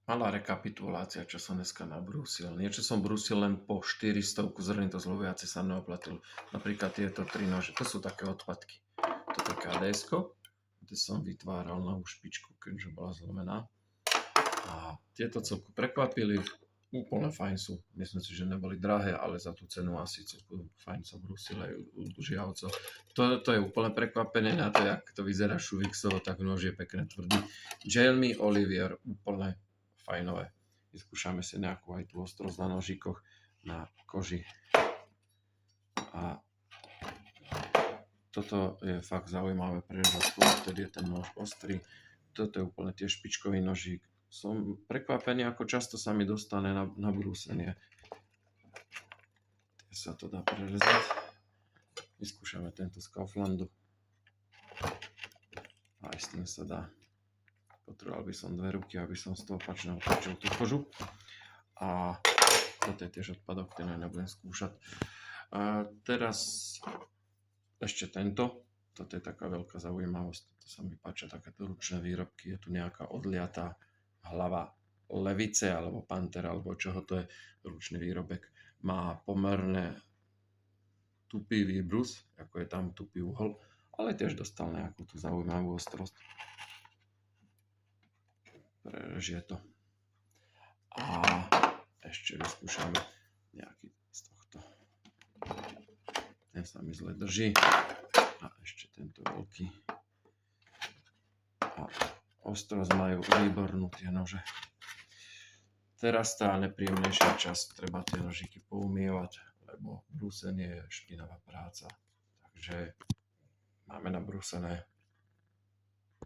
Malá rekapitulácia, čo som dneska nabrúsil. Niečo som brúsil len po 400 zrní, to zloviaci sa neoplatilo. Napríklad tieto 3 nože, to sú také odpadky. To je také ADS-ko, kde som vytváral novú špičku, keďže bola zlomená. A tieto celku prekvapili, úplne fajn sú. Myslím si, že neboli drahé, ale za tú cenu asi celku fajn sa brúsili aj u žiavcov. To je úplne prekvapené na to, jak to vyzerá šuvixovo, tak nož je pekne tvrdý. Jamie Oliver, úplne fajnové. Vyskúšame si nejakú aj tú ostrosť na nožíkoch, na koži. A toto je fakt zaujímavé prerezať, vtedy je ten nož ostrý. Toto je úplne tiež špičkový nožík. Som prekvapený, ako často sa mi dostane na brúsenie. Tie sa to dá prerezať. Vyskúšame tento z Kauflandu. Aj s tým sa dá. Potreboval by som 2 ruky, aby som z toho opačného točil tú kožu. A toto je tiež odpadok, ktorý nebudem skúšať. A teraz ešte tento. Toto je taká veľká zaujímavosť. To sa mi páčia takéto ručné výrobky. Je tu nejaká odliatá hlava levice alebo pantera, alebo čoho to je, ručný výrobek. Má pomerne tupý výbrus, ako je tam tupý uhol, ale tiež dostal nejakú tú zaujímavú ostrosť. Prerežie to. A ešte vyskúšame nejaký z tohto. Ten sa mi zle drží. A ešte tento veľký. A ostrosť majú výbornú tie nože. Teraz tá nepríjemnejšia časť, treba tie nožíky poumievať, lebo brúsenie je špinavá práca. Takže máme nabrúsené.